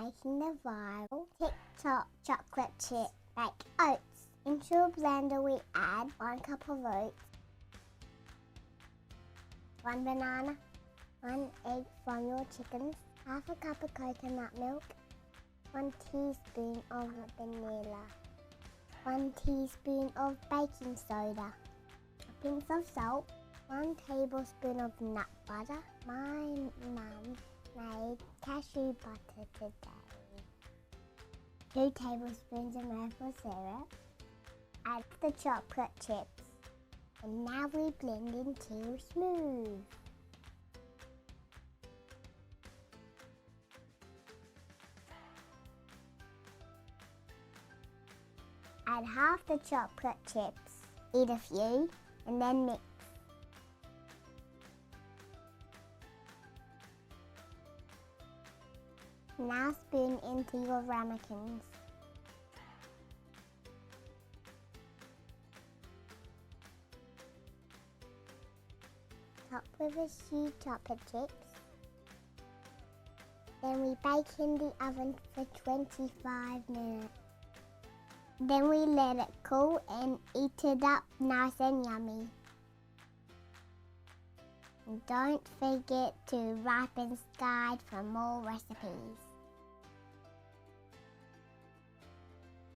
making the viral TikTok chocolate chip like oats. Into a blender we add 1 cup of oats, 1 banana, 1 egg from your chickens, half a cup of coconut milk, 1 teaspoon of vanilla, 1 teaspoon of baking soda, a pinch of salt, 1 tablespoon of nut butter. My mum made cashew butter today. 2 tablespoons of maple syrup. Add the chocolate chips. And now we blend until smooth. Add half the chocolate chips. Eat a few and then mix. Now spoon into your ramekins. Top with a few chocolate chips. Then we bake in the oven for 25 minutes. Then we let it cool and eat it up nice and yummy. And don't forget to write and subscribe for more recipes.